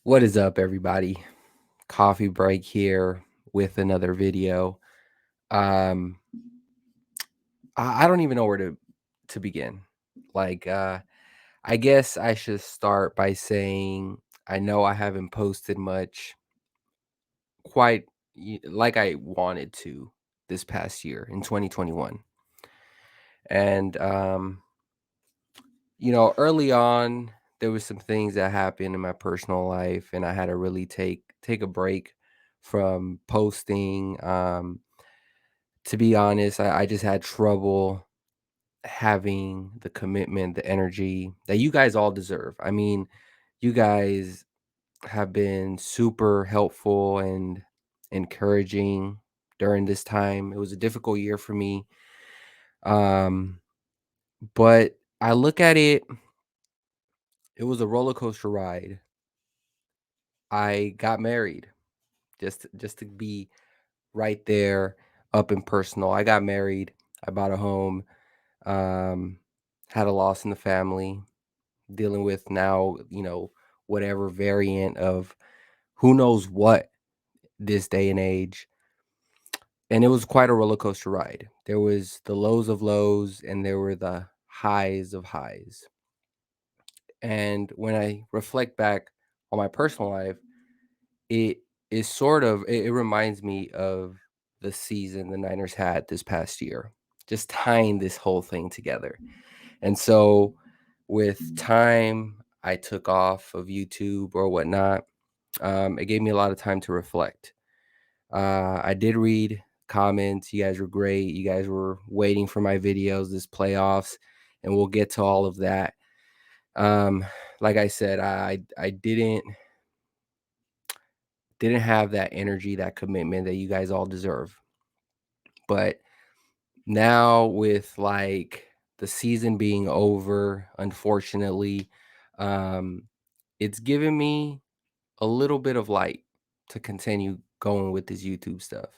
What is up, everybody? Coffee break here with another video. Um, I don't even know where to begin. Like, I guess I should start by saying I know I haven't posted much quite like I wanted to this past year in 2021, and early on there was some things that happened in my personal life, and I had to really take a break from posting. To be honest, I just had trouble having the commitment, the energy that you guys all deserve. I mean, you guys have been super helpful and encouraging during this time. It was a difficult year for me. Um, but I look at it, it was a roller coaster ride. I got married just to be right there, up and personal. I got married. I bought a home. Um, had a loss in the family, dealing with now, whatever variant of who knows what this day and age. And it was quite a roller coaster ride. There was the lows of lows and there were the highs of highs. And when I reflect back on my personal life, it is it reminds me of the season the Niners had this past year, just tying this whole thing together. And so with time, I took off of YouTube or whatnot. It gave me a lot of time to reflect. I did read comments. You guys were great. You guys were waiting for my videos this playoffs, and we'll get to all of that. Um, like I said, I didn't have that energy, that commitment that you guys all deserve. But now with like the season being over, unfortunately, um, it's given me a little bit of light to continue going with this YouTube stuff.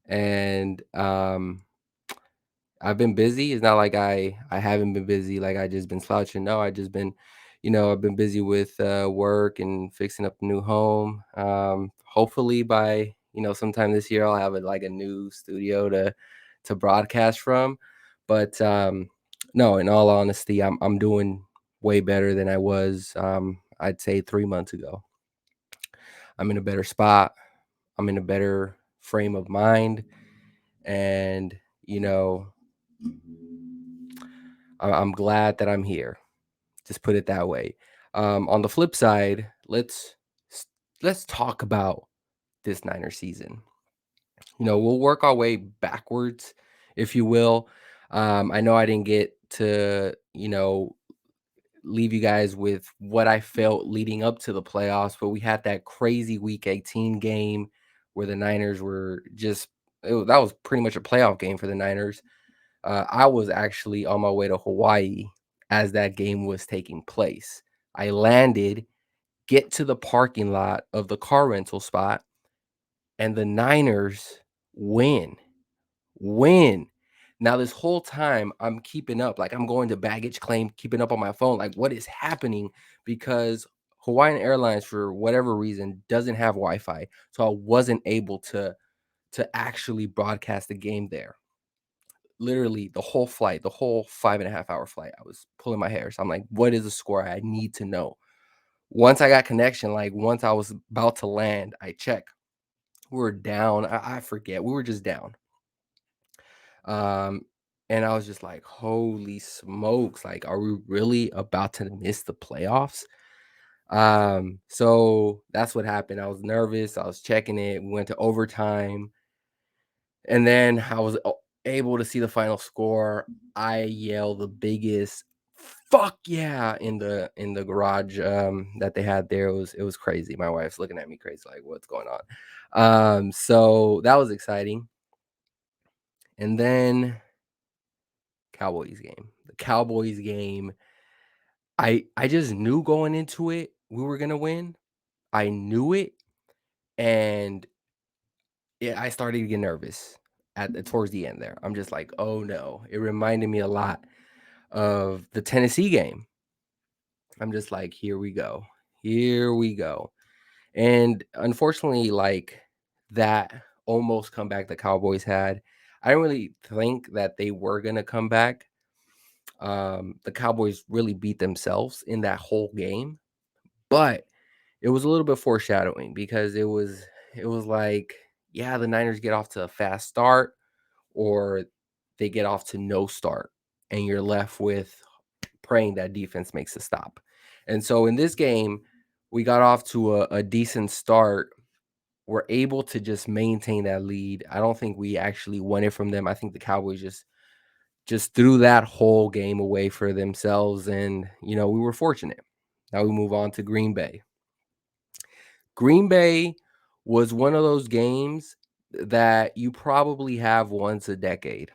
And I've been busy. It's not like I haven't been busy, like I just been slouching. No, I just been, I've been busy with work and fixing up a new home. Hopefully by sometime this year I'll have like a new studio to broadcast from. But no, in all honesty, I'm doing way better than I was. I'd say 3 months ago. I'm in a better spot. I'm in a better frame of mind, and you know I'm glad that I'm here. Just put it that way. On the flip side, let's talk about this Niner season. We'll work our way backwards, if you will. I know I didn't get to leave you guys with what I felt leading up to the playoffs, but we had that crazy Week 18 game where the Niners were that was pretty much a playoff game for the Niners. I was actually on my way to Hawaii as that game was taking place. I landed, get to the parking lot of the car rental spot, and the Niners win. Win. Now, this whole time, I'm keeping up. Like, I'm going to baggage claim, keeping up on my phone. Like, what is happening? Because Hawaiian Airlines, for whatever reason, doesn't have Wi-Fi, so I wasn't able to actually broadcast the game there. Literally the whole flight, the whole 5.5 hour flight, I was pulling my hair. So I'm like, what is the score? I need to know. Once I got connection, like once I was about to land, I check. We were down. I forget. We were just down. Um, and I was just like, holy smokes, like, are we really about to miss the playoffs? So that's what happened. I was nervous. I was checking it. We went to overtime. And then I was able to see the final score. I yelled the biggest "fuck yeah" in the garage that they had there. It was crazy. My wife's looking at me crazy, like, what's going on? So that was exciting. And then Cowboys game. The Cowboys game, I just knew going into it we were gonna win. I knew it, and yeah, I started to get nervous towards the end there. I'm just like, oh no. It reminded me a lot of the Tennessee game. I'm just like, here we go. Here we go. And unfortunately, like that almost comeback the Cowboys had, I didn't really think that they were gonna come back. The Cowboys really beat themselves in that whole game, but it was a little bit foreshadowing because it was like, yeah, the Niners get off to a fast start or they get off to no start, and you're left with praying that defense makes a stop. And so in this game, we got off to a decent start. We're able to just maintain that lead. I don't think we actually won it from them. I think the Cowboys just threw that whole game away for themselves, and we were fortunate. Now we move on to Green Bay. Green Bay was one of those games that you probably have once a decade.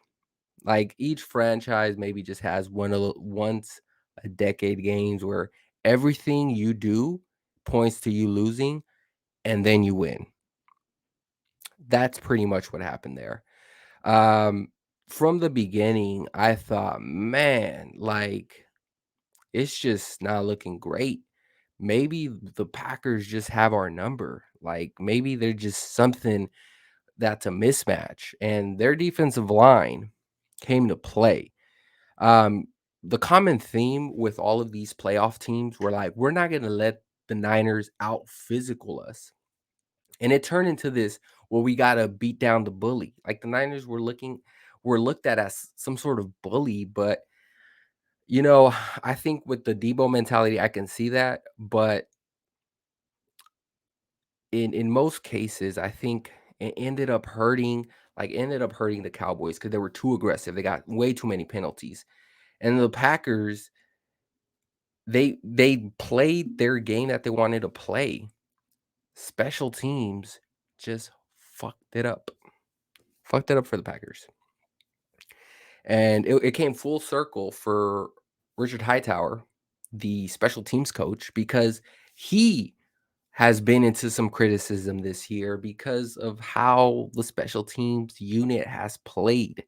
Like each franchise maybe just has one of the once a decade games where everything you do points to you losing and then you win. That's pretty much what happened there. Um, from the beginning, I thought, man, like it's just not looking great. Maybe the Packers just have our number. Like maybe they're just something that's a mismatch, and their defensive line came to play. Um, the common theme with all of these playoff teams were like, we're not going to let the Niners out physical us. And it turned into this, well, we got to beat down the bully. Like the Niners were looked at as some sort of bully, but I think with the Debo mentality, I can see that. But in most cases, I think it ended up hurting the Cowboys because they were too aggressive. They got way too many penalties. And the Packers, they played their game that they wanted to play. Special teams just fucked it up. Fucked it up for the Packers. And it came full circle for Richard Hightower, the special teams coach, because he has been into some criticism this year because of how the special teams unit has played.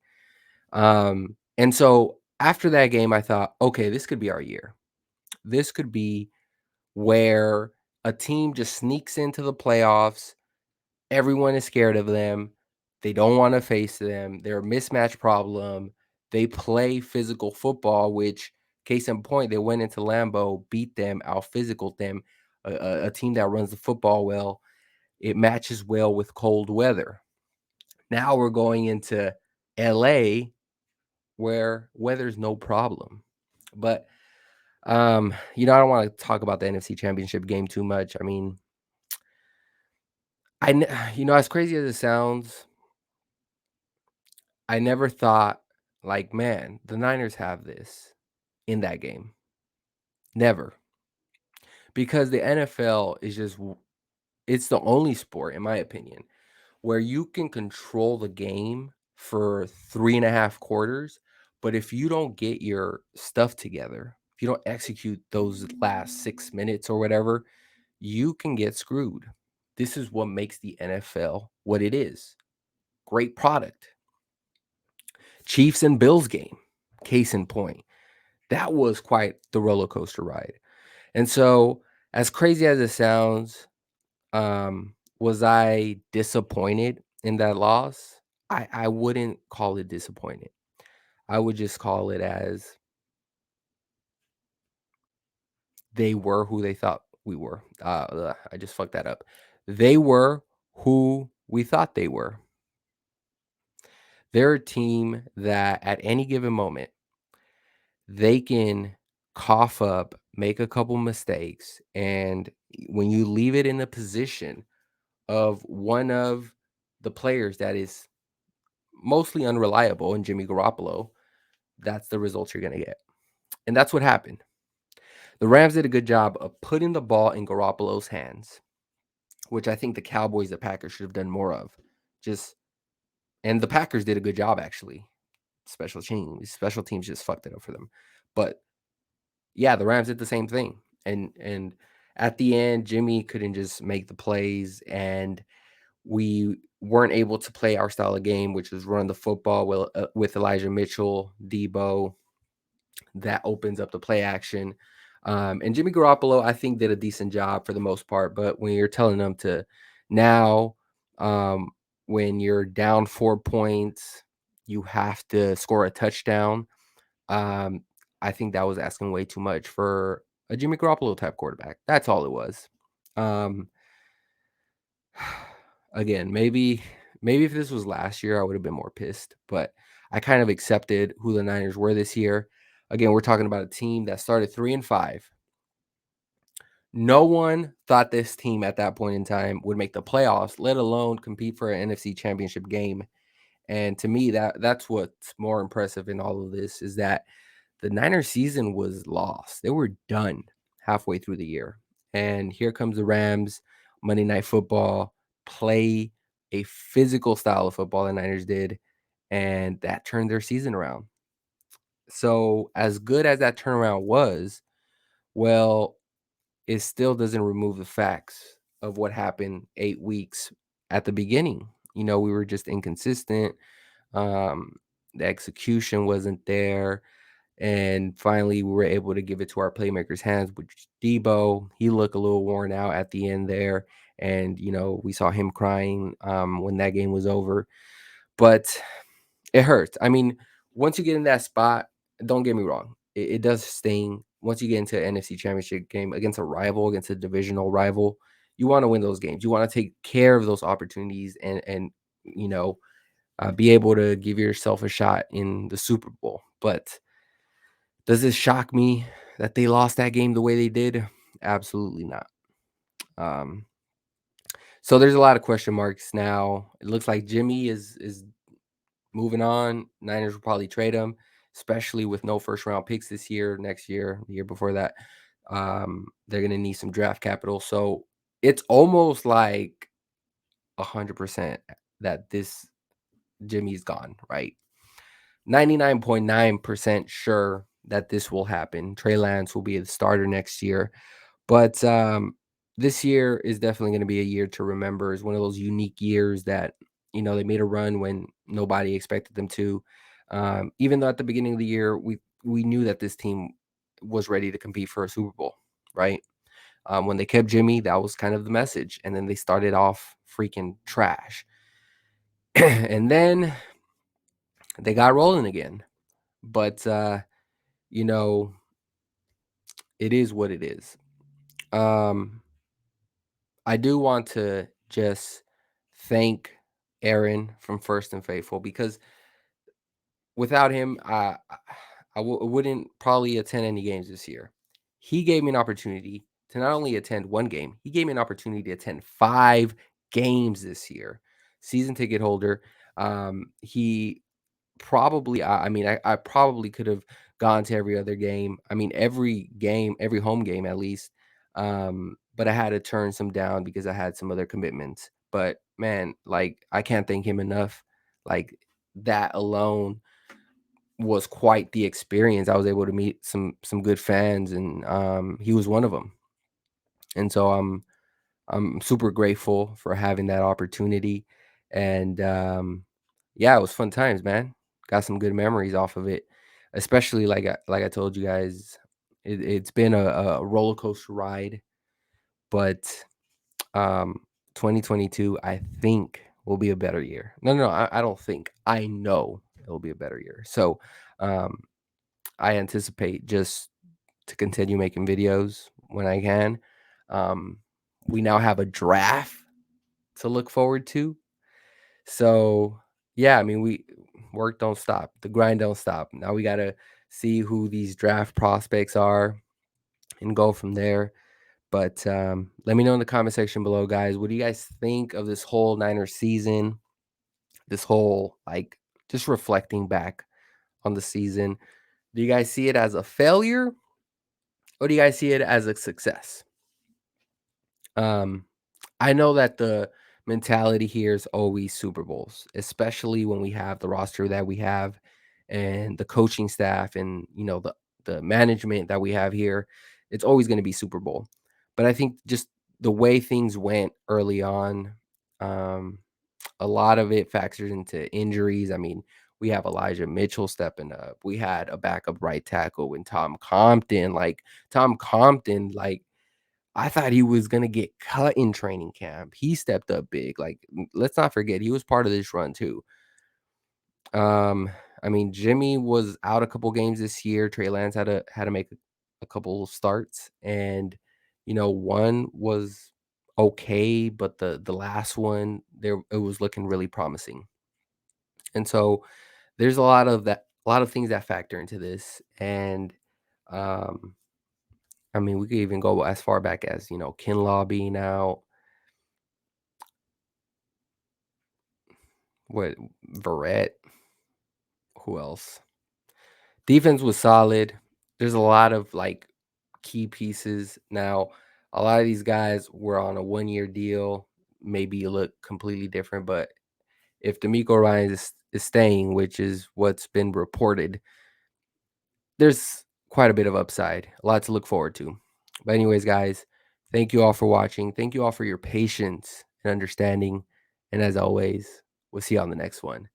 And so after that game, I thought, okay, this could be our year. This could be where a team just sneaks into the playoffs. Everyone is scared of them. They don't want to face them. They're a mismatch problem. They play physical football, which, case in point, they went into Lambeau, beat them, out physical them. A team that runs the football well, it matches well with cold weather. Now we're going into LA where weather's no problem. But I don't want to talk about the NFC Championship game too much. I mean, as crazy as it sounds, I never thought like, man, the Niners have this in that game. Never. Because the NFL is it's the only sport, in my opinion, where you can control the game for 3.5 quarters. But if you don't get your stuff together, if you don't execute those last 6 minutes or whatever, you can get screwed. This is what makes the NFL what it is. Great product. Chiefs and Bills game, case in point. That was quite the roller coaster ride. And so, as crazy as it sounds, was I disappointed in that loss? I wouldn't call it disappointed. I would just call it as they were who they thought we were. I just fucked that up. They were who we thought they were. They're a team that at any given moment, they can cough up, make a couple mistakes, and when you leave it in a position of one of the players that is mostly unreliable in Jimmy Garoppolo, that's the results you're going to get. And that's what happened. The Rams did a good job of putting the ball in Garoppolo's hands, which I think the Cowboys, the Packers should have done more of. Just and the Packers did a good job actually. Special teams just fucked it up for them. But yeah, the Rams did the same thing. And at the end, Jimmy couldn't just make the plays, and we weren't able to play our style of game, which was run the football with Elijah Mitchell, Debo. That opens up the play action. And Jimmy Garoppolo, I think, did a decent job for the most part. But when you're telling them to now, um, when you're down 4 points, you have to score a touchdown. Um, I think that was asking way too much for a Jimmy Garoppolo type quarterback. That's all it was. Um, again, maybe if this was last year, I would have been more pissed. But I kind of accepted who the Niners were this year. Again, we're talking about a team that started 3-5. No one thought this team at that point in time would make the playoffs, let alone compete for an NFC championship game. And to me, that's what's more impressive in all of this is that the Niners season was lost. They were done halfway through the year. And here comes the Rams, Monday Night Football, play a physical style of football the Niners did, and that turned their season around. So, as good as that turnaround was, well, it still doesn't remove the facts of what happened 8 weeks at the beginning. We were just inconsistent. Um, the execution wasn't there. And finally, we were able to give it to our playmakers' hands, which Debo, he looked a little worn out at the end there. And, we saw him crying when that game was over. But it hurts. I mean, once you get in that spot, don't get me wrong, it does sting. Once you get into an NFC Championship game against a rival, against a divisional rival, you want to win those games. You want to take care of those opportunities and be able to give yourself a shot in the Super Bowl. But does this shock me that they lost that game the way they did? Absolutely not. Um, so there's a lot of question marks now. It looks like Jimmy is moving on. Niners will probably trade him, especially with no first round picks this year, next year, the year before that. They're gonna need some draft capital. So it's almost like 100% that this Jimmy's gone, right? 99.9% sure that this will happen. Trey Lance will be the starter next year. But this year is definitely going to be a year to remember. It's one of those unique years that, they made a run when nobody expected them to. Even though at the beginning of the year, we knew that this team was ready to compete for a Super Bowl, right? When they kept Jimmy, that was kind of the message. And then they started off freaking trash. And then they got rolling again. But, you know, it is what it is. Um, I do want to just thank Aaron from First and Faithful because without him, I wouldn't probably attend any games this year. He gave me an opportunity to not only attend one game, he gave me an opportunity to attend 5 games this year. Season ticket holder. He probably I probably could have gone to every other game. I mean, every game, every home game at least. But I had to turn some down because I had some other commitments. But man, like I can't thank him enough. Like that alone was quite the experience. I was able to meet some good fans and he was one of them. And so I'm super grateful for having that opportunity. And yeah, it was fun times, man. Got some good memories off of it. Especially like I told you guys, it's been a roller coaster ride, but 2022 I think will be a better year. No, I don't think. I know it'll be a better year. So um I anticipate just to continue making videos when I can. Um we now have a draft to look forward to. So, yeah, I mean, we work don't stop. The grind don't stop. Now we got to see who these draft prospects are and go from there. But let me know in the comment section below, guys. What do you guys think of this whole Niners season? This whole, like, just reflecting back on the season. Do you guys see it as a failure or do you guys see it as a success? Um, I know that the mentality here is always Super Bowls, especially when we have the roster that we have and the coaching staff and the management that we have here. It's always going to be Super Bowl. But I think just the way things went early on, um, a lot of it factors into injuries. I mean, We have Elijah Mitchell stepping up. We had a backup right tackle in Tom Compton. Like Tom Compton, like I thought he was gonna get cut in training camp. He stepped up big. Like, let's not forget he was part of this run too. Um, I mean, Jimmy was out a couple games this year. Trey Lance had to make a couple starts, and one was okay, but the last one there it was looking really promising. And so there's a lot of things that factor into this. And um, I mean, we could even go as far back as Kinlaw being out, what Verrett, who else? Defense was solid. There's a lot of like key pieces. Now, a lot of these guys were on a 1-year deal. Maybe look completely different, but if D'Amico Ryan is staying, which is what's been reported, there's quite a bit of upside, a lot to look forward to. But anyways, guys, thank you all for watching. Thank you all for your patience and understanding. And as always, we'll see you on the next one.